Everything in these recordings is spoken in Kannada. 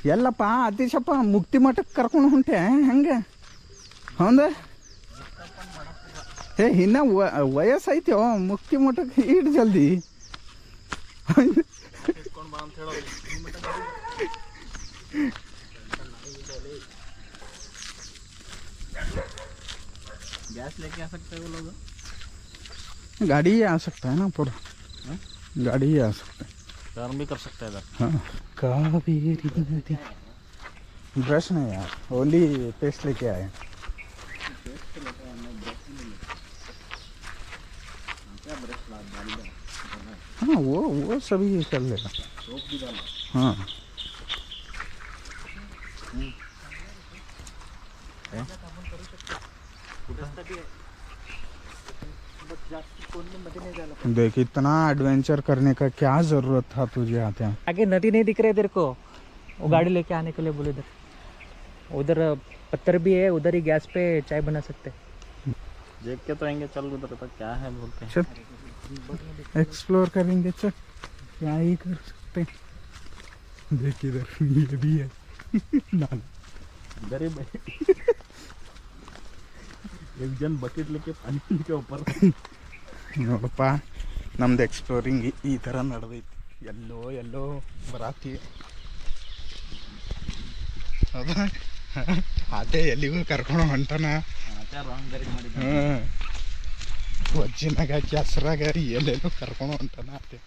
ಎಲ್ಲಪ್ಪ ಅತೀಶಪ್ಪ ಮುಕ್ತಿ ಮಠಕ್ಕೆ ಕರ್ಕೊಂಡು ಹೊಂಟೆ ಹೆಂಗೆ ಹೌದ ಏ ಇನ್ನ ವಯಸ್ಸೈತಿ ಮುಕ್ತಿ ಮಠಕ್ಕೆ ಇಡ್ ಜಲ್ದಿ गैस लेके आ सकते हैं वो लोग गाड़ी ही आ सकता है ना पूरा गाड़ी ही आ सकता है टर्न भी कर सकते हैं इधर हाँ कावेरी नदी ब्रश नहीं यार ओनली पेस्ट लेके आए हाँ वो सभी कर लेगा हाँ देख इतना एडवेंचर करने का क्या जरूरत था तुझे आते हैं आगे नदी नहीं दिख रही तेरे को वो गाड़ी लेके आने के लिए बोले उधर पत्थर भी है उधर ही गैस पे चाय बना सकते देख के तो आएंगे चल उधर तो क्या है बोलते हैं चल एक्सप्लोर करेंगे चल क्या ही कर सकते देख इधर ये भी है इधर ही एक जन बकेट लेके पानी के ऊपर ನೋಡಪ್ಪ ನಮ್ದು ಎಕ್ಸ್ಪ್ಲೋರಿಂಗ್ ಈ ಥರ ನಡೆದೈತಿ ಎಲ್ಲೋ ಬರಾತಿ ಹೌದಾ ಅದೇ ಎಲ್ಲಿಗೂ ಕರ್ಕೊಂಡು ಹೊಂಟಾನ ವಜ್ಜಿನಾಗ ಕೆಸರಾಗ ಎಲ್ಲೆಲ್ಲೂ ಕರ್ಕೊಂಡು ಹೊಂಟಾನ ಅದೇ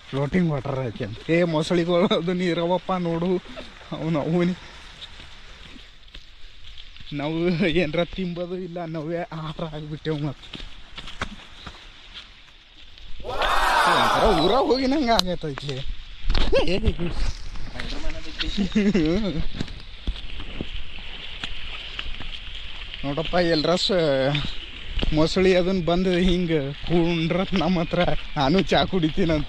ಫ್ಲೋಟಿಂಗ್ ವಾಟರ್ ಐತಿ ಅಂತ ಏ ಮೊಸಳಿಗಳು ಅದು ನೀರವಪ್ಪ ನೋಡು ಅವನಿ ನಾವು ಏನರ ತಿಂಬೋದು ಇಲ್ಲ ನಾವೇ ಆಹಾರ ಆಗಿಬಿಟ್ಟೆವು ಮತ್ತು ಊರಾಗ ಹೋಗಿ ನಂಗೆ ಆಗೈತೈತಿ ನೋಡಪ್ಪ ಎಲ್ಲರ ಮೊಸಳಿ ಅದನ್ನ ಬಂದು ಹಿಂಗೆ ಕುಂಡ್ರ ನಮ್ಮ ಹತ್ರ ನಾನು ಚಾ ಕುಡಿತೀನಂತ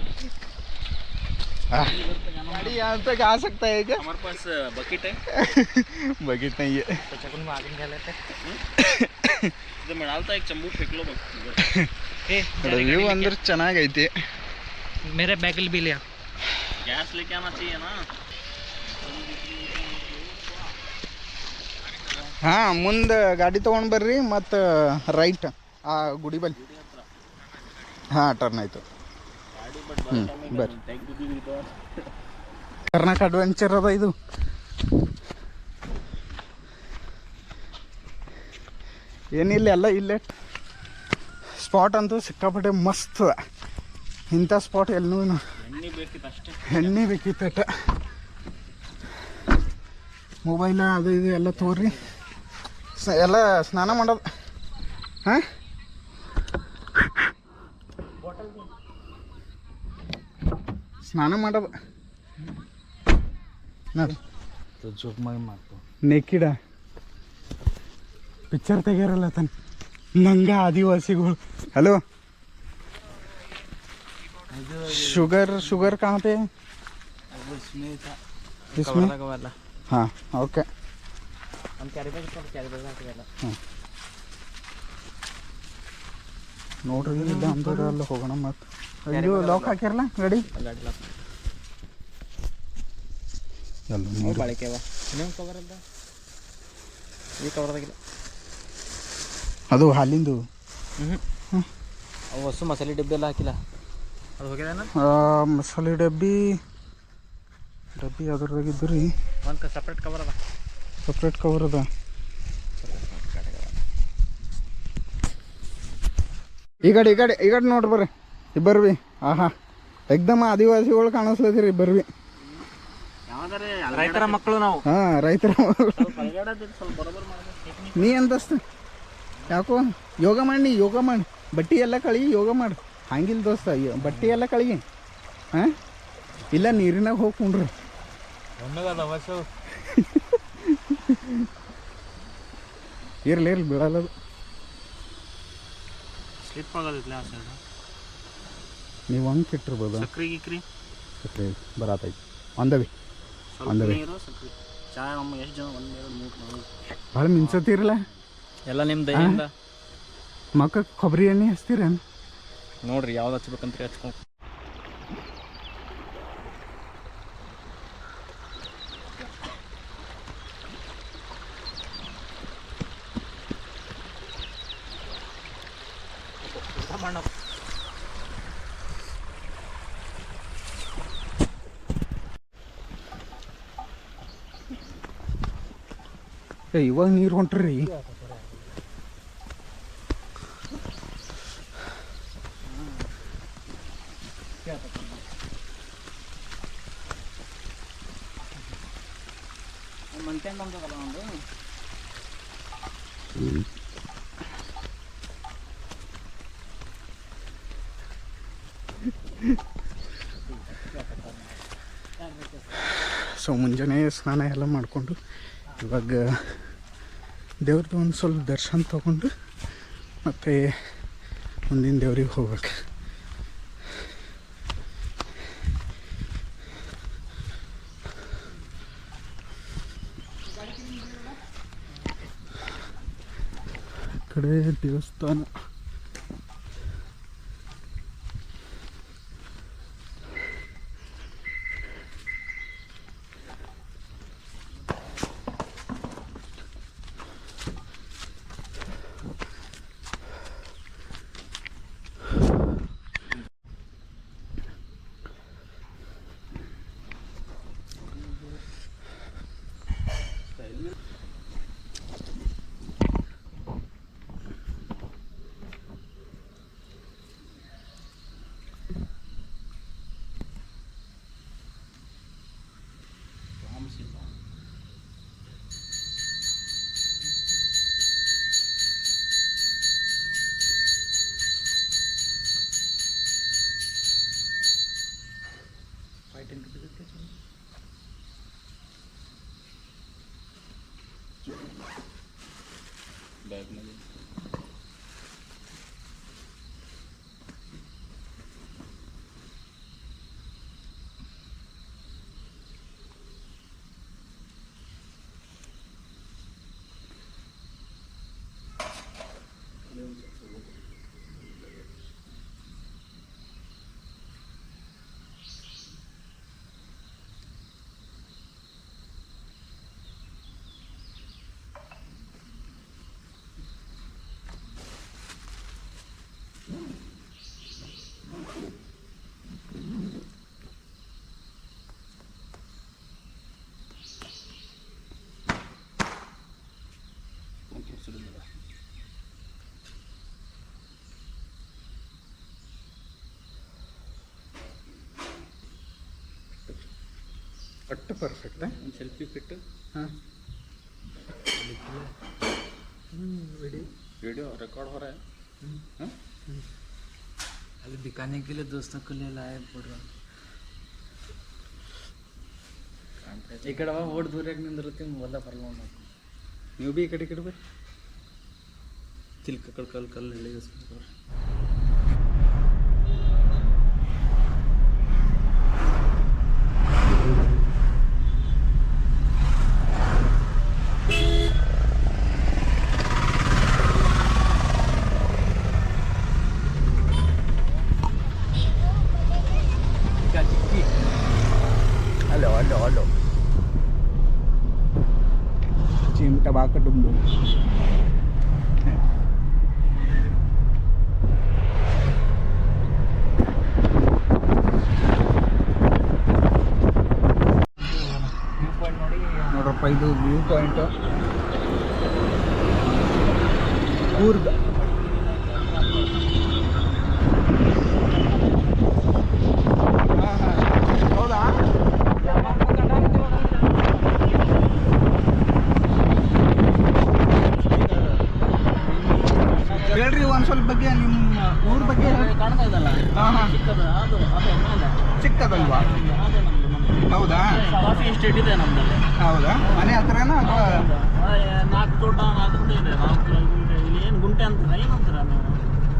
गाड़ी यहाँ तक आ सकता है क्या हमारे पास बकेट है बकेट नहीं है तो चकुन में आगे निकाल लेते इधर मैं डालता एक चम्बू फेंक लो व्यू अंदर ಚೆನ್ನಾಗೈತಿ मेरे बैगल भी लिया गैस लेके आना चाहिए ना ಹಾ ಮುಂದೆ ಗಾಡಿ ತೊಗೊಂಡು ಬರ್ರಿ ಮತ್ತು ರೈಟ್ ಆ ಗುಡಿ ಬಲ್ಲಿ ಹಾಂ ಟರ್ನ್ ಆಯಿತು ಬರ್ರಿ ಕರ್ನಾಟಕ ಅಡ್ವೆಂಚರ್ ಅದ ಇದು ಏನಿಲ್ಲ ಎಲ್ಲ ಇಲ್ಲೇ ಸ್ಪಾಟ್ ಅಂತೂ ಸಿಕ್ಕಾಪಟ್ಟೆ ಮಸ್ತ್ ಇಂಥ ಸ್ಪಾಟ್ ಎಲ್ಲೂ ಎಣ್ಣೆ ಬೇಕಿತ್ತ ಮೊಬೈಲ ಅದು ಇದು ಎಲ್ಲ ತೋರಿ ಎಲ್ಲ ಸ್ನಾನ ಮಾಡೋದು ಹಾಂ ಸ್ನಾನ ಮಾಡೋದು ನೋಡಿ ಜೋಕ್ ಮಾಡ್ತು ನೆಕ್ಕಿಡ ಪಿಕ್ಚರ್ ತೆಗ್ಯಾರಲ್ಲ ತನ್ ನಂಗ ಆದಿವಾಸಿಗಳು ಹಲೋ शुगर कहाँ पे इसमें हाँ ओके ನೋಡ್ರಿ ಇಲ್ಲ ಅಂದ್ರೆ ಅಲ್ಲಿ ಹೋಗೋಣ ಮತ್ತು ಇದು ಲಾಕ್ ಹಾಕ್ಯಾರಲ್ಲ ಗಾಡಿ ಬಾಳಿಕೆ ಕವರ್ ಅಲ್ಲ ಈ ಕವರ್ ಆಗಿಲ್ಲ ಅದು ಹಾಲಿಂದು ಅವು ಹೊಸ ಮಸಾಲೆ ಡಬ್ಬಿ ಎಲ್ಲ ಹಾಕಿಲ್ಲ ಅದು ಹೋಗ್ಯದ ಮಸಾಲೆ ಡಬ್ಬಿ ಅದ್ರದಾಗಿದ್ದು ರೀ ಒಂದು ಸಪ್ರೇಟ್ ಕವರ್ ಅದ ಸಪ್ರೇಟ್ ಕವರ್ ಅದ ಈ ಕಡೆ ನೋಡ್ರಿ ಬರ್ರಿ ಇಬ್ಬರು ಭೀ ಆಹಾ ಎಕ್ದಮ್ ಆದಿವಾಸಿಗಳು ಕಾಣಿಸ್ಲತ್ತೀರಿ ಇಬ್ಬರು ಭೀ ರೈತರ ಮಕ್ಕಳು ನಾವು ಹಾಂ ರೈತರ ನೀ ಅಂತಸ್ತ ಯಾಕೋ ಯೋಗ ಮಾಡಿ ಬಟ್ಟೆ ಎಲ್ಲ ಕಳಿ ಯೋಗ ಮಾಡಿ ಹಂಗಿಲ್ಲ ದೋಸ್ತ ಬಟ್ಟೆ ಎಲ್ಲ ಕಳಿ ಹಾಂ ಇಲ್ಲ ನೀರಿನಾಗ ಹೋಗಿ ಕುಂಡ್ರಿ ಇರ್ಲಿ ಬೀಳಲ್ಲದು ಸ್ಲಿಪ್ ಆಗೋದಿಲ್ಲ ನೀವು ಹಂಗೆ ಕೆಟ್ಟಿರ್ಬೋದು ಸಕ್ರೆ ಬರತೈತಿ ಅಂದವಿ ಚಾ ನಮ್ಮ ಎಷ್ಟು ಜನ 1 2 3 4 ಭಾಳ ಮಿನ್ಸತ್ತೀರಲ್ಲ ಎಲ್ಲ ನಿಮ್ಮ ದಯಿಂದ ಮಕ್ಕ ಕೊಬ್ಬರಿ ಎಣ್ಣೆ ಹಚ್ತೀರೇನು ನೋಡ್ರಿ ಯಾವ್ದು ಹಚ್ಬೇಕಂತ ಹಚ್ಕೊಂಡು ಇವಾಗ ನೀರು ಹೊಂಟ್ರಿ. ಸೊ ಮುಂಜಾನೆ ಸ್ನಾನ ಎಲ್ಲ ಮಾಡಿಕೊಂಡು ಇವಾಗ ದೇವ್ರದ್ದು ಒಂದು ಸ್ವಲ್ಪ ದರ್ಶನ ತೊಗೊಂಡು ಮತ್ತು ಮುಂದಿನ ದೇವ್ರಿಗೆ ಹೋಗ್ಬೇಕು. ಕಡೆ ದೇವಸ್ಥಾನ ಒಟ್ಟು ಪರ್ಫೆಕ್ಟ್. ಒಂದು ಸೆಲ್ಫಿ ಫಿಟ್ಟು. ಹಾಂ वीडियो रिकॉर्ड हो रहा है. अभी दिखाने के लिए दोस्तों को ले लाए पूरा. ಈ ಕಡೆ ಓಡ್ ದೂರ ನಿಂದಿರ್ತೀವಿ ಮೊದಲ ಬರ್ಲೋಣ. ನೀವು ಭೀ ಈ ಕಡೆ ಬರ್ರಿ. ಚಿಲ್ಕ ಕಲ್ ಕಲ್ ಹೇಳಿ ಹಲೋ ಚಿಮಟ ಬಾಕ ಡುಂಡು. ನೋಡ್ರಪ್ಪ ಇದು ವ್ಯೂ ಪಾಯಿಂಟ್ ಕೂರ್ಗ್. ಹೌದಾ? ಹೇಳ್ರಿ ಒಂದು ಸ್ವಲ್ಪ ಬಗ್ಗೆ ನಿಮ್ಮ ಊರ ಬಗ್ಗೆ ಕಾಣ್ತಾ ಇದಲ್ಲ. ಹಾಂ ಹಾಂ ಚಿಕ್ಕದಲ್ವಾ? ಹೌದಾ? ಕಾಫಿ ಎಸ್ಟೇಟ್ ಇದೆ ನಮ್ಮಲ್ಲಿ. ಹೌದಾ? ಮನೆ ಹತ್ರನಾ ಅಥವಾ 4 ತೋಟ 4 ಇದೆ. 4 ಗುಂಟೆ. ಇಲ್ಲಿ ಏನು ಗುಂಟೆ ಅಂತೀರ ಏನಂತೀರ ನೀವು?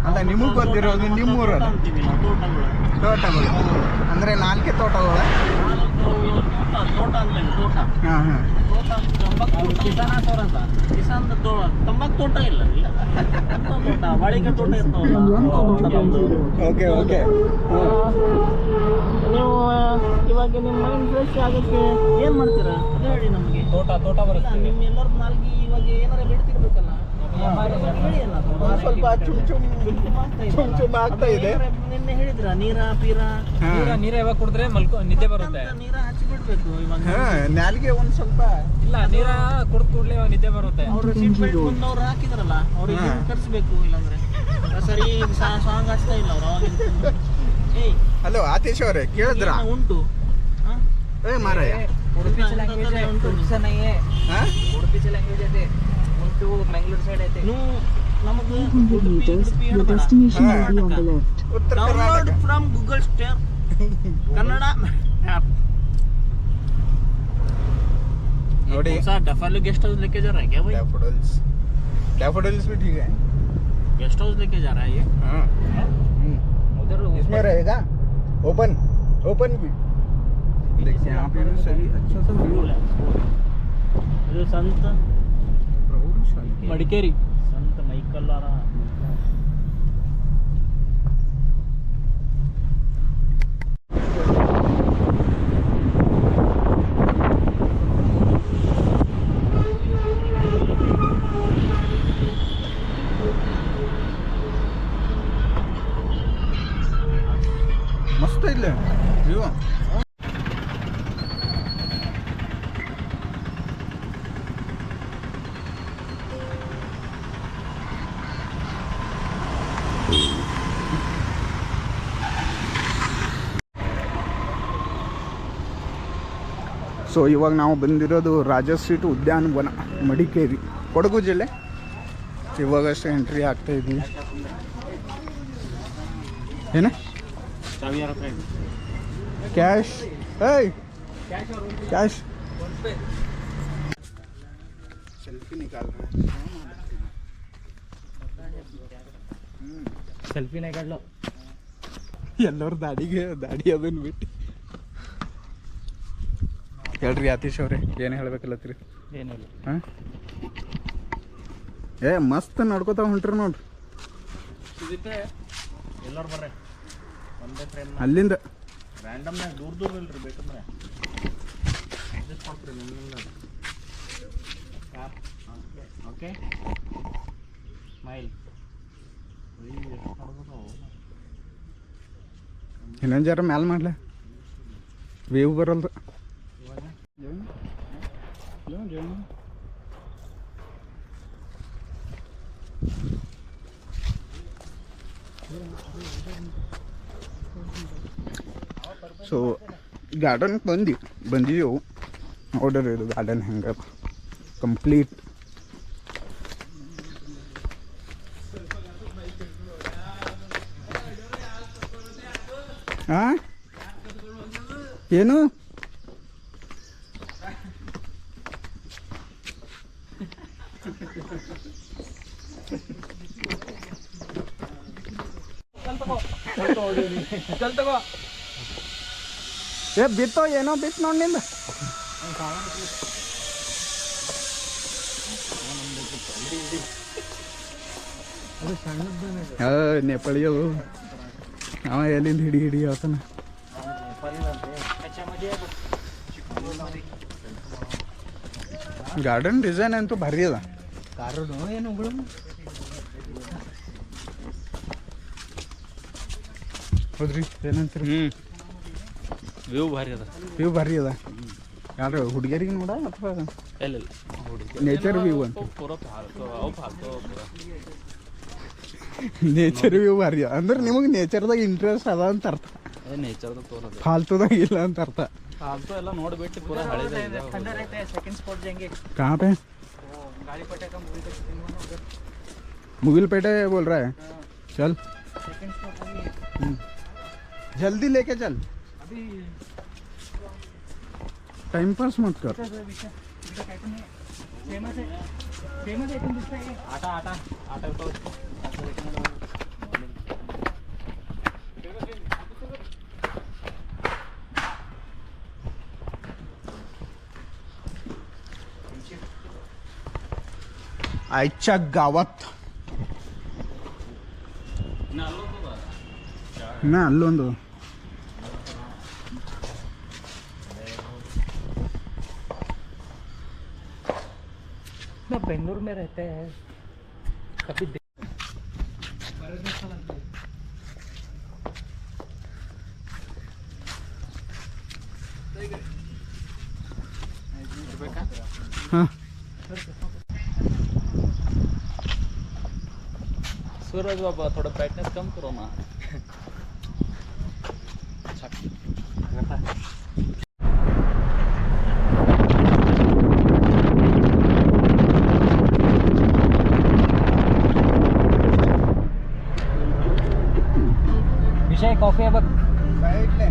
ಅಲ್ಲ ನಿಮಗೆ ಗೊತ್ತಿರೋದು ನಿಮ್ಮೂರಲ್ಲ ಅಂತೀವಿ ನಾವು ತೋಟಗಳು. ತೋಟಗಳು ಅಂದರೆ 4 ತೋಟಗಳು. ತೋಟ ಅಂತೇಳಿ ತೋಟ. ಹಾಂ ಹಾಂ ತಂಬಾಕು ಕಿಸಾನ್ ಹಾಕೋರ ಅಂತ. ಕಿಸಾನ್ ತಂಬಾಕು ತೋಟ ಇಲ್ಲ. ತೋಟ ಬಾಳಿಕೆ ತೋಟ ಇರ್ತಾವಲ್ಲ. Okay okay. ನೀವು ಇವಾಗ ನಿಮ್ಮ ಮೈಂಡ್ ಫ್ರೆಶ್ ಆಗೋಕ್ಕೆ ಏನು ಮಾಡ್ತೀರಾ ಅದು ಹೇಳಿ ನಮಗೆ. ತೋಟ ಬರುತ್ತೆ. ನಿಮ್ಮ ಎಲ್ಲರ ನಾಲ್ಗೆ ಇವಾಗ ಏನಾರ ಬಿಡ್ತಿರ್ಬೇಕಲ್ಲ. ಸ್ವಲ್ಪ ಚುಮ್ ಚುಮ್ ಆಗ್ತಾ ಇದೆ. ನಿನ್ನೆ ಹೇಳಿದ್ರ ನೀರ ಪೀರ ನೀರ ಯಾವಾಗ ಕುಡಿದ್ರೆ ನಿದ್ದೆ ಬರುತ್ತೆ. ನೀರ ಹಚ್ಚಿ ಬಿಡ್ಬೇಕು ಇವಾಗ. ನಾಲಿಗೆ ಒಂದ್ ಸ್ವಲ್ಪ ಇಲ್ಲ, ನೀರ ಕುಡ್ದು ಕೂಡಲೇ ನಿದ್ದೆ ಬರುತ್ತೆ. ಅವ್ರು ಸೀಟ್ ಬೆಲ್ಟ್ ಮುಂದವ್ರು ಹಾಕಿದ್ರಲ್ಲ ಅವ್ರಿಗೆ ಕರ್ಸ್ಬೇಕು, ಇಲ್ಲಾಂದ್ರೆ ಸರಿ ಸಾಂಗ್ ಹಚ್ತಾ ಇಲ್ಲ ಅವ್ರು ಅವಾಗ. ಏಯ್ ಹಲೋ ಆತೇಶ್ ಅವರೇ, ಕೇಳಿದ್ರ? ಉಂಟು ಏ ಮಾರಾಯ, ಉಡುಪಿची लँग्वेज आहे, उडीसा नाही आहे. उडुपीची लँग्वेज आहे ते. उंटू मंगळूर साईड आहे ते. ನಮಗೆ 100 meters, your destination will be on the left. ಉತ್ತರ download Karnataka. From Google store Kannada app. ನೋಡಿ डफालो गेस्ट हाउस लेके जा रहा है क्या भाई? डैफोडिल्स भी ठीक है. गेस्ट हाउस लेके जा रहा है ये. हाँ उधर इसमें रहेगा ओपन भी. देखिए यहाँ पे भी सभी अच्छा सा व्यू है. ಇದು ಸಂತ प्रौढशाली. मडिकेरी. ಸಂತ ಮೈಕಲ್ಲಾರ. मस्त इल्ले व्यू. ಸೊ ಇವಾಗ ನಾವು ಬಂದಿರೋದು ರಾಜಸ್ಟ್ರೀಟ್ ಉದ್ಯಾನವನ ಮಡಿಕೇರಿ, ಕೊಡಗು ಜಿಲ್ಲೆ. ಇವಾಗಷ್ಟೇ ಎಂಟ್ರಿ ಆಗ್ತಾ ಇದ್ದೀವಿ. ಏನ ಚಾವಿ ಯಾರ ಹತ್ರ ಇದೆ? ಕ್ಯಾಶ್? ಏಯ್ ಕ್ಯಾಶ್. ಸೆಲ್ಫಿ ನಿಕಾಲ್ सेल्फी नाही काढलो. ಎಲ್ಲರೂ ದಾಡಿ ಅದನ್ನು ಬಿಟ್ಟು. ಹೇಳ್ರಿ ಆತೀಶ್ ಅವ್ರೆ, ಏನು ಹೇಳ್ಬೇಕಲ್ಲತ್ರಿ? ಏನಿಲ್ಲ. ಹಾಂ ಏ ಮಸ್ತ್ ನಡ್ಕೋತಾ ಹೊಂಟ್ರಿ ನೋಡ್ರಿ. ಎಲ್ಲರೂ ಬರ್ರಿ ಒಂದೇ ಫ್ರೇಮ್ ಅಲ್ಲಿಂದ ರ್ಯಾಂಡಮ್ನಾಗ ದೂರ ಇಲ್ರಿ, ಬೇಕಂದ್ರೆ ಅಡ್ಜಸ್ಟ್ ಮಾಡ್ತೀರಿ ನಿಮ್ಮಿಂದ. Okay smile. ಇನ್ನೊಂದು ಜರ ಮ್ಯಾಲೆ ಮಾಡ್ಲ, ವೇವ್ ಬರಲ್ದು. ಸೊ ಗಾರ್ಡನ್ ಬಂದಿದ್ದೆವು. ನೋಡ್ರಿ ಇದು ಗಾರ್ಡನ್ ಹೆಂಗೆ ಕಂಪ್ಲೀಟ್. ಹಾಂ ಏನು ಏ ಬಿತ್ತೋ ಏನೋ ಬಿತ್ತು ನೋಡಿ ನಿಂದ. ನೇಪಾಳಿ ಅವು ಅವ ಎಲ್ಲಿಂದ ಹಿಡಿ ಆತನ. ಗಾರ್ಡನ್ ಡಿಸೈನ್ ಅಂತೂ ಭಾರಿ ಅದ. ಕಾರು ಏನು ಹೌದ್ರಿ, ಏನಂತೀರಿ? ವ್ಯೂ ಭಾರಿ ಅದ. ವ್ಯೂ ಭಾರಿ ಅದ. ಯಾರು ಹುಡುಗಿಯರಿಗೆ ನೋಡ ಅಥವಾ ಇಲ್ಲ ನೇಚರ್ ವ್ಯೂ ಅಂತ? ಪೂರ ನೇಚರ್ ವ್ಯೂ ಭಾರಿ ಅದ ಅಂದ್ರೆ ನಿಮಗೆ ನೇಚರ್ದಾಗ ಇಂಟ್ರೆಸ್ಟ್ ಅದ ಅಂತ ಅರ್ಥ. ನೇಚರ್ದು ತೋರೋದು ಫಾಲ್ತುದಾಗ ಇಲ್ಲ ಅಂತ ಅರ್ಥ. फालतू ಎಲ್ಲ ನೋಡ್ಬಿಟ್ಟು ಪೂರ ಹಳೆದ ಇದೆ. खंडर रहते हैं, सेकंड स्पॉट जाएंगे. कहाँ पे? वो गाड़ीपट्टा का मूवी का शूटिंग हुआ ना उधर. मुगिलपेटे बोल रहा है? चल सेकंड स्पॉट है जल्दी लेके चल, अभी. टाइम पास मत कर. फेमस है एकदम दिसता है. आटा आटा आटा तो आईच्या गावात ना ಅಲ್ಲೊಂದು ना बेंगलुरु में रहते हैं. ಹಾಂ सूरज बाबा थोड़ा ब्राइटनेस कम करो ना. विषय कॉफी आहे बघ. साईडले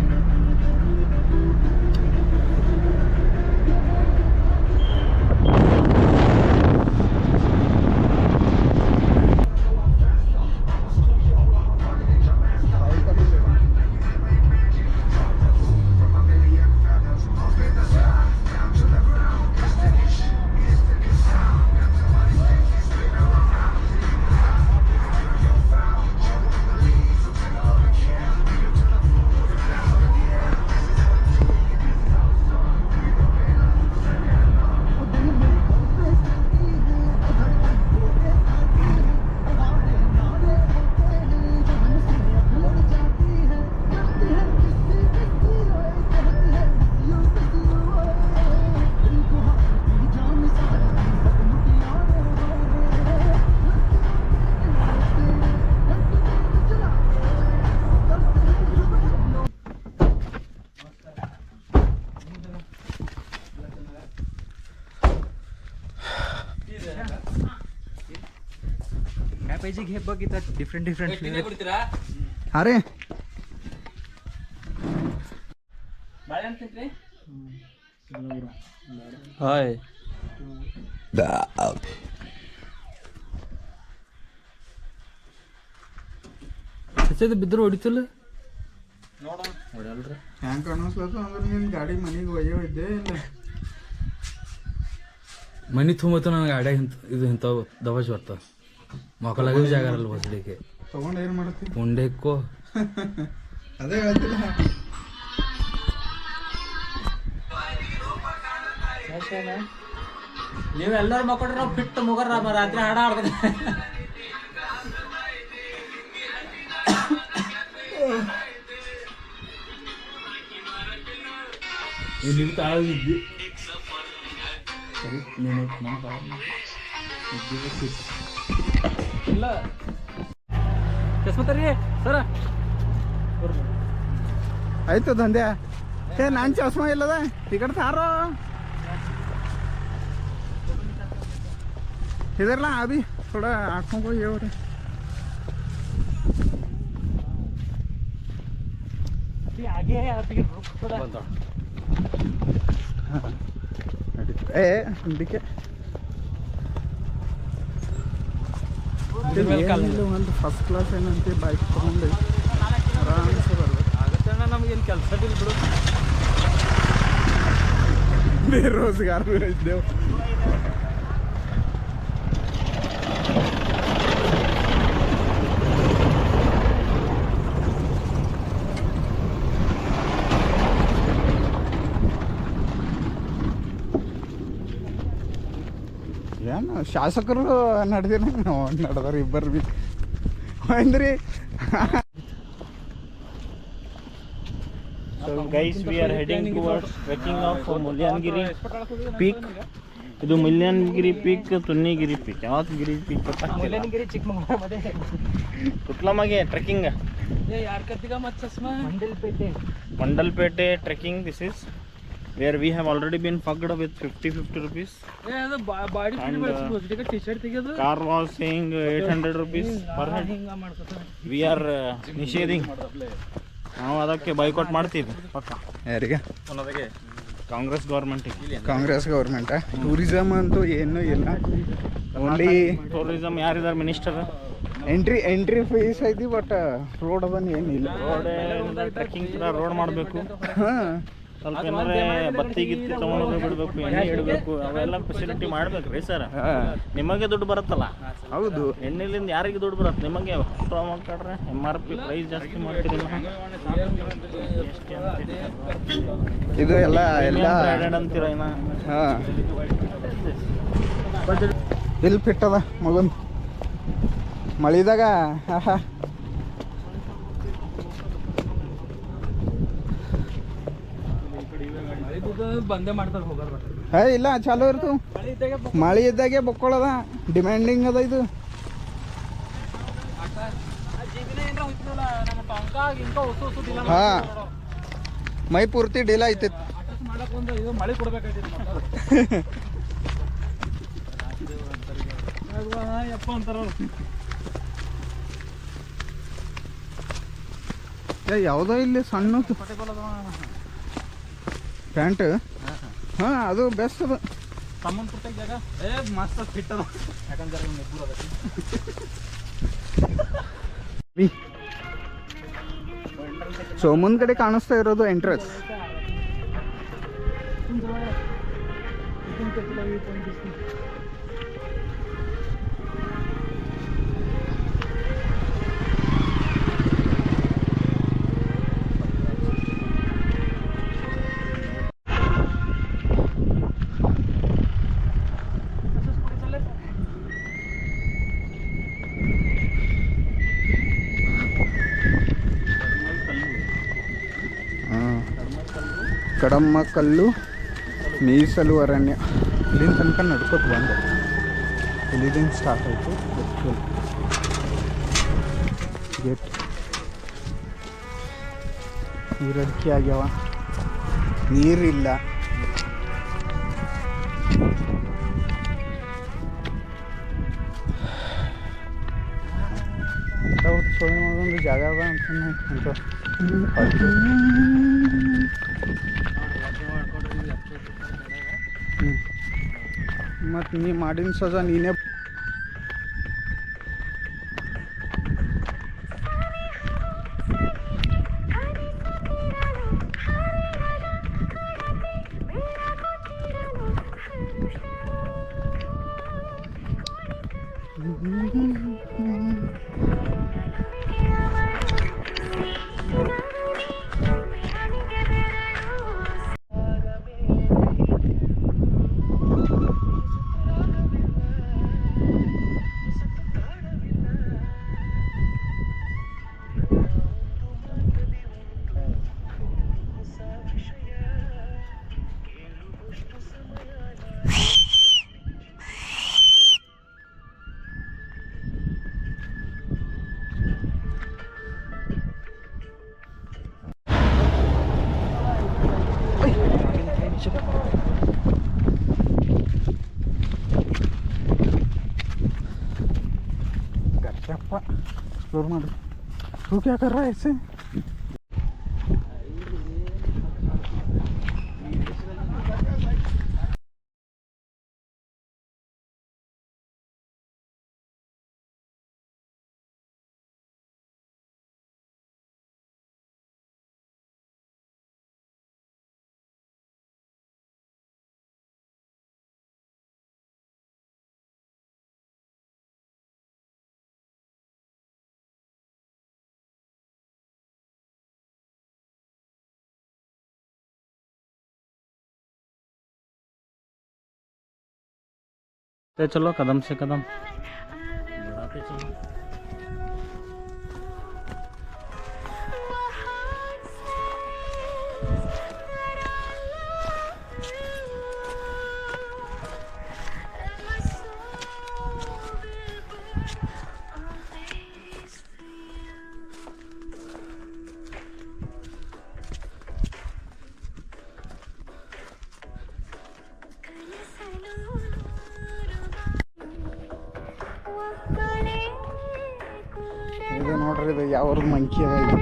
काय पाहिजे घे बघ इथं डिफरंट फ्लेवर. अरे हाय ಬಿದ್ರು ಹೊಡಿತಿಲ್ಲ. ಹ್ಯಾಂಗೆ ಕಾಣಿಸ್ಲತ್ತು ಅಂದ್ರೆ ನಿನ್ನ ಗಾಡಿ ಮನೆಗೆ ಒಯ್ಯವಿದ್ದೆ ಇಲ್ಲ ಮನಿ ತುಂಬತ್ತು ನನಗೆ ಗಾಡ್ಯಾಗ ಇದು ಇಂಥವು ದವಾಜ್ ಬರ್ತವೆ ಮಕ್ಕಳಾಗ ಜಾಗ ಇರಲ್ಲ ಬಸ್ಲಿಕ್ಕೆ ತೊಗೊಂಡು ಏನು ಮಾಡ್ತೀನಿ ಉಂಡೆಕ್ಕೋ ಅದೇ ಹೇಳ್ತಿಲ್ಲ ನೀವೆಲ್ಲರೂ ಮಕ್ಕಳ್ರೆ ನಾವು ಫಿಟ್ ಮುಗರ ರಾತ್ರಿ ಹಾಡ ಆಡ್ತಾರೆ. ಇಲ್ಲಿ ತಾಳಿದ್ದಿ ಇಲ್ಲ ಚಸ್ಮತ್ತರಿ ಸರ ಆಯ್ತು ದಂಧೆ ಏ ನಾನು ಚಸ್ಮಾ ಇಲ್ಲದ ಈ ಕಡೆ ತಾರೋ इधर ला अभी थोड़ा आँखों को ये हो रहा है. आगे है आप रुक थोड़ा. है ಇದಕ್ಕೆ ಒಂದು ಫಸ್ಟ್ ಕ್ಲಾಸ್ ಏನಂತೆ ಬೈಕ್ ತೊಗೊಂಡು ಆರಾಮ್ಸೆ ಬರ್ಬೇಕು. ಆಗತ್ತೆ ನಮಗೇನು ಕೆಲಸ ಬಿಡು ಬೇರೋಜ್ಗಾರ ಇದ್ದೇವು. ಏನು ಶಾಸಕರು ನಡೆದಿನ ನಾವು ನಡೆದಾರ ಇಬ್ಬರು ಬಿ ಅಂದ್ರಿ. So guys, we are heading towards trekking of Mulyanagiri peak. ಇದು ಮುಲ್ಯಾನಗಿರಿ ಪೀಕ್, ತುನ್ನಿಗಿರಿ ಪೀಕ್. ಯಾವತ್ತು ಗಿರಿ ಪೀಕ್ ಗೊತ್ತಾಗ್ತಿಲ್ಲ. ಮುಲ್ಯಾನಗಿರಿ ಚಿಕ್ಕಮಗಳೂರು ಕುತ್ಲಮಗೆ ಟ್ರೆಕ್ಕಿಂಗ್. ಯಾರ್ ಕತ್ತಿಗ ಮತ್ ಚಸ್ಮಾ ಮಂಡಲ್ಪೇಟೆ trekking. This is where we have already been fucked with 50 rupees. ಅದು ಬಾಡಿ ಟಿ-ಶರ್ಟ್ ತೆಗೆದು Car was saying 800 rupees per head. ಹಿಂಗ ಮಾಡ್ಕೊತಾರೆ. We are ನಿಷೇಧಿಂಗ್. ನಾವು ಅದಕ್ಕೆ ಬೈಕಾಟ್ ಮಾಡ್ತೀವಿ ಪಕ್ಕ. ಯಾರಿಗೆ? Congress government. Congress government tourism ಅಂತೂ ಏನೂ ಇಲ್ಲ. ಓನ್ಲಿ ಟೂರಿಸಮ್ ಯಾರಿದ್ದಾರೆ ಮಿನಿಸ್ಟರ್? ಎಂಟ್ರಿ ಫೀಸ್ ಐತಿ ಬಟ್ ರೋಡ್ ಅದನ್ನು ಏನಿಲ್ಲ. ರೋಡ್ ಟ್ರೆಕ್ಕಿಂಗ್ ರೋಡ್ ಮಾಡಬೇಕು. ಹಾಂ ಸ್ವಲ್ಪ ಏನಾರೆ ಬತ್ತಿ ಗಿತ್ತಿ ತೊಗೊಂಡೋಗಿ ಬಿಡಬೇಕು, ಎಣ್ಣೆ ಇಡಬೇಕು, ಅವೆಲ್ಲ ಫೆಸಿಲಿಟಿ ಮಾಡ್ಬೇಕು ರೀ ಸರ್. ನಿಮಗೆ ದುಡ್ಡು ಬರುತ್ತಲ್ಲ. ಹೌದು. ಎಣ್ಣೆಲಿಂದ ಯಾರಿಗೆ ದುಡ್ಡು ಬರುತ್ತೆ? ನಿಮಗೆ ಮಾಡ್ಕೊಡ್ರೆ MRP ಪ್ರೈಸ್ ಜಾಸ್ತಿ ಮಾಡ್ತೀರಿ. ಇದು ಎಲ್ಲ ಅಂತೀರ ಏನ? ಹಾಂ ಇಲ್ಲಿ ಫಿಟ್ ಅದ ಮಗನ್ ಮಳಿದಾಗ ಆಹಾ ಬಂದೇ ಮಾಡ್ತಾರೆ ಹೋಗೋದು ಇಲ್ಲ ಚಾಲೂ ಇರ್ತು ಮಳೆ ಇದ್ದಾಗೆ ಬಕ್ಕೊಳ್ಳೋದ ಡಿಮ್ಯಾಂಡಿಂಗ್ ಅದ ಇದು ಹಾ ಮೈ ಪೂರ್ತಿ ಡೀಲ ಐತಿ ಮಳೆ ಕೊಡ್ಬೇಕಾಯ್ತು ಯಪ್ಪ ಅಂತಾರ ಯಾವುದೋ ಇಲ್ಲಿ ಸಣ್ಣ ಪ್ಯಾಂಟ್ ಹಾ ಅದು ಬೆಸ್ಟ್ ಅದು ಸಾಮಾನು ಪುಟ್ಟ ಜಾಗ ಮಸ್ತ್ ಫಿಟ್ ಅದ ಯಾಕಂದ್ರೆ ಸೊ ಮುಂದ್ಗಡೆ ಕಾಣಿಸ್ತಾ ಇರೋದು ಎಂಟ್ರೆನ್ಸ್. ಕಡಮ್ಮಕಲ್ಲು ಮೀಸಲು ಅರಣ್ಯ ಇಲ್ಲಿನ ತನಕ ನಡ್ಕೋತ ಬಂದೆ. ಇಲ್ಲಿಂದ ಸ್ಟಾರ್ಟ್ ಆಯಿತು ಗೇಟ್. ನೀರಡಿಕೆ ಆಗ್ಯಾವ, ನೀರಿಲ್ಲ. ಸೋಳೆ ಮಾಡೋದು ಜಾಗ ಅದ ಅಂತ ಮತ್ತು ನೀ ಮಾಡಿನ ಸಜಾ ನೀನೇ गप्पा एक्सप्लोर मार. तू क्या कर रहा है ऐसे? तो चलो कदम से कदम बढ़ाते चलो. ಇದು ನೋಡ್ರಿ, ಇದು ಯಾವ್ದು ಮಂಕಿ ಅದ ಇದು.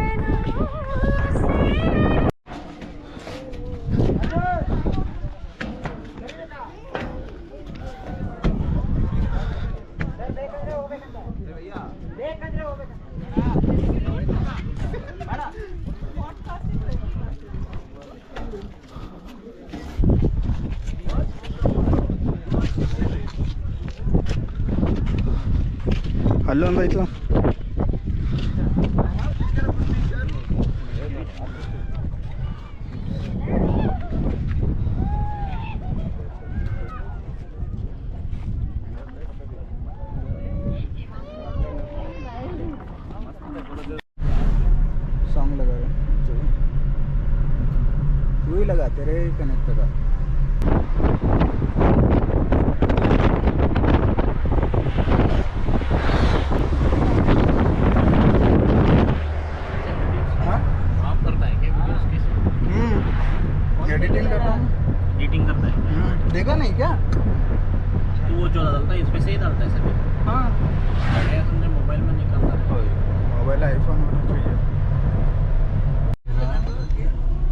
ಅಲ್ಲೊಂದು ಐತ್ಲ. भी लगाते रहे कनेक्ट का. आप करता है क्या वीडियोस की? एडिटिंग करता हूँ. एडिटिंग करता है? देखा नहीं क्या? तो वो जो डालता है इसमें से ही डालता है सर? हाँ, बढ़िया समझे मोबाइल में निकालता है. मोबाइल आईफोन होना चाहिए.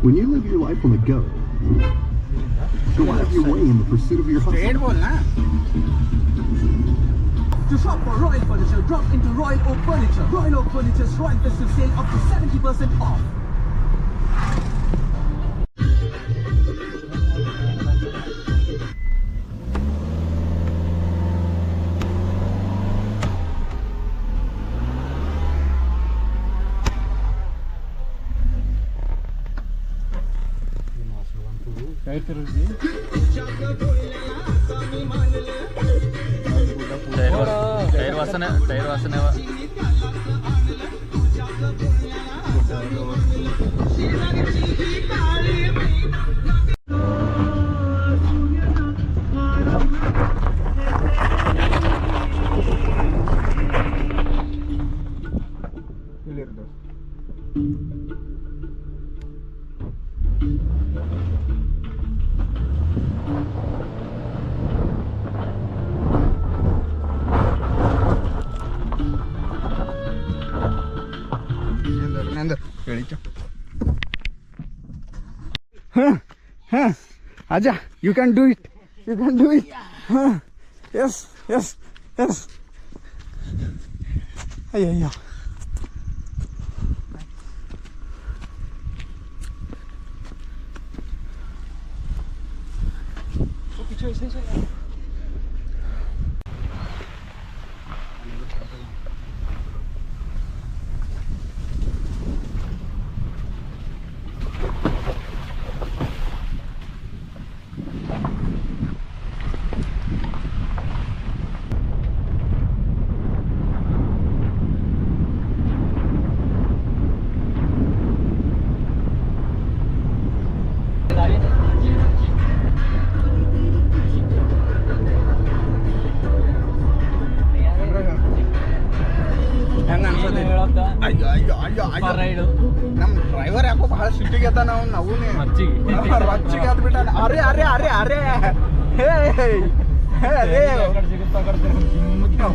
When you live your life on the go, go out of your way in the pursuit of your hustle. Straight बोलना. To shop for Royal Furniture, drop into Royal Oak Furniture. Royal Oak Furniture's Royal Festive Sale up to 70% off. Tyre ವಾಸನೆ हाँ, आजा. You can do it. You can do it. हाँ, yes. अయ్యో. ಹೆಂಗ ಅನ್ಸೋದಿ? ಅಯ್ಯೋ. ನಮ್ಮ ಡ್ರೈವರ್ ಯಾಕೋ ಬಹಳ ಸಿಟ್ಟಿಗೆ ಅದ. ನಾವು ರಚ್ಚಿಗೆ ಅದ್ಬಿಟ್ಟ. ಅರೆ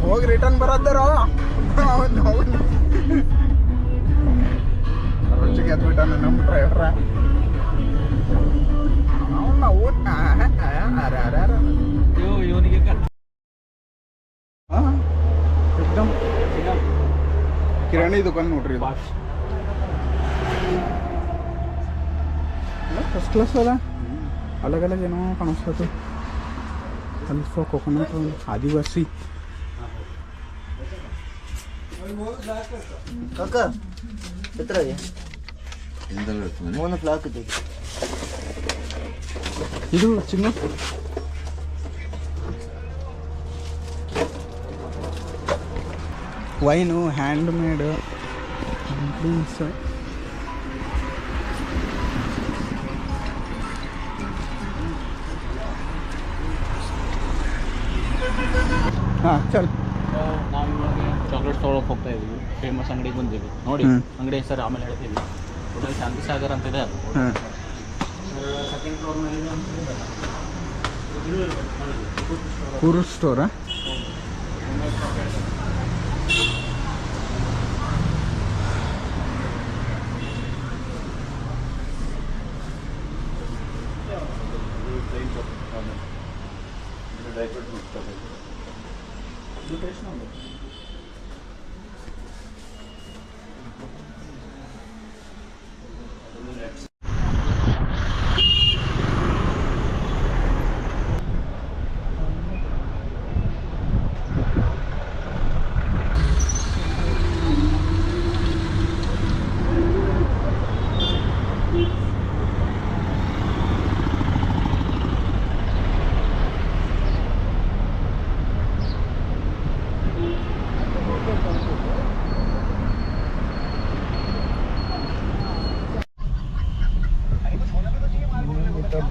ಹೋಗಿ ರಿಟರ್ನ್ ಬರದ್ದಾರೋ ರಚ್ಚಿಗೆ ಅದ್ಬಿಟ್ಟ ನಮ್ಮ ಡ್ರೈವರ. ನಾವು ಅರೆ ಇವನಿಗೆ एकदम ಕಿರಾಣಿ ದುಕಾನ್ ನೋಡ್ರಿ ಇದು. ಫಸ್ಟ್ ಕ್ಲಾಸ್ ಅದ. अलग अलग ಏನೋ ಕಾಣಿಸ್ತದೆ. ಅಲ್ಫಾ ಕೋಕೋನಟ್ ಆದಿವಾಸಿ. ಇದು ಚಿನ್ನ ವೈನು ಹ್ಯಾಂಡ್ ಮೇಡ್ ಡ್ರಿಂಕ್ಸ್. ಹಾಂ ಚಲ್. ನಾವು ಚಾಕ್ಲೇಟ್ಸ್ ತೊಗೊಳಕ್ಕೆ ಹೋಗ್ತಾ ಇದ್ದೀವಿ. ಫೇಮಸ್ ಅಂಗಡಿಗೆ ಬಂದೀವಿ ನೋಡಿ. ಅಂಗಡಿ ಹೆಸರು ಆಮೇಲೆ ಹೇಳ್ತೀವಿ. ಹೋಟೆಲ್ ಶಾಂತಿ ಸಾಗರ್ ಅಂತ ಇದೆ. ಹಾಂ ಸೆಕೆಂಡ್ ಫ್ಲೋರ್ ಮೇಲೆ ಕೂರು ಸ್ಟೋರಾ?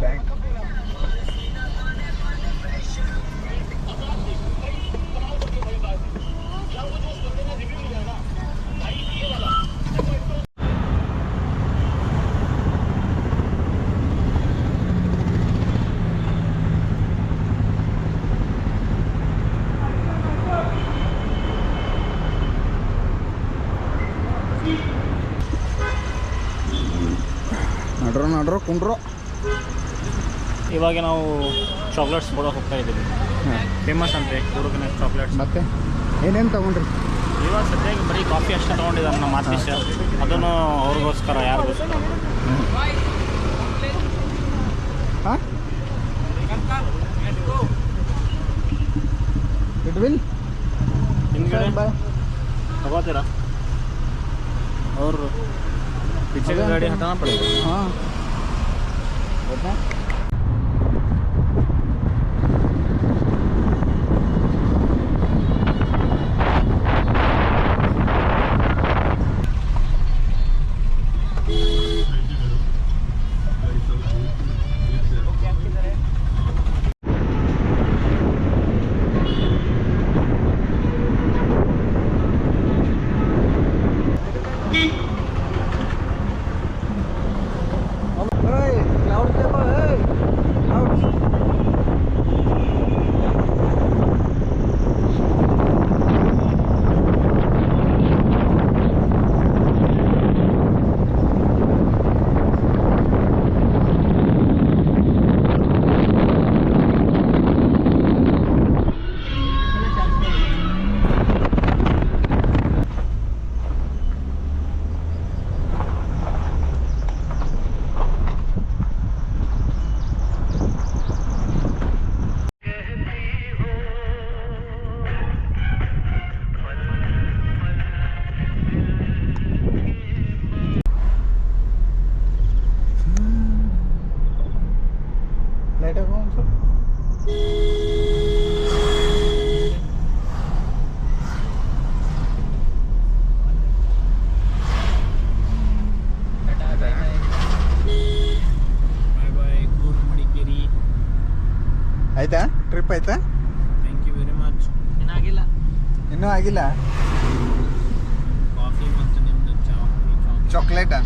ಬ್ಯಾಂಕ್. ನಡ್ರೋ ಕುಂಡ್ರೋ. ಇವಾಗ ನಾವು ಚಾಕ್ಲೇಟ್ಸ್ ಕೊಡೋಕೆ ಹೋಗ್ತಾ ಇದ್ದೀವಿ. ಫೇಮಸ್ ಅಂತೆ ಕೂರ್ಗ್ನಾಗ್ ಚಾಕ್ಲೇಟ್ಸ್. ಮತ್ತೆ ಏನೇನು ತೊಗೊಂಡ್ರಿ? ಇವಾಗ ಸದ್ಯಕ್ಕೆ ಬರೀ ಕಾಫಿ ಅಷ್ಟೇ ತೊಗೊಂಡಿದ್ದಾನೆ ನಮ್ಮ ಆತ್ಮೀಶ. ಅದನ್ನು ಅವ್ರಿಗೋಸ್ಕರ, ಯಾರಿಗೋಸ್ಕರ? ಹಾಂ ಇಟ್ವಿಲ್ ಹಿಂದ್ಗಡೆ ಬಾಯ್ ತಗೋತೀರಾ? ಅವ್ರು ಪಿಚ್ಚೆ ಗಾಡಿ ಹಟಾನ ಪಡೆದು. ಹಾಂ ಗೊತ್ತಾ? ಲೈಟಾಗಿ ಒಂದು ಸ್ವಲ್ಪ ಆಯ್ತಾ? ಟ್ರಿಪ್ ಆಯ್ತಾ? Thank you very much. ಏನಾಗಿಲ್ಲ. ಇನ್ನೂ ಆಗಿಲ್ಲ. ಕಾಫಿ ಮತ್ತು ನಿಮ್ಮದು ಚಾಕ್ಲೇಟಾ?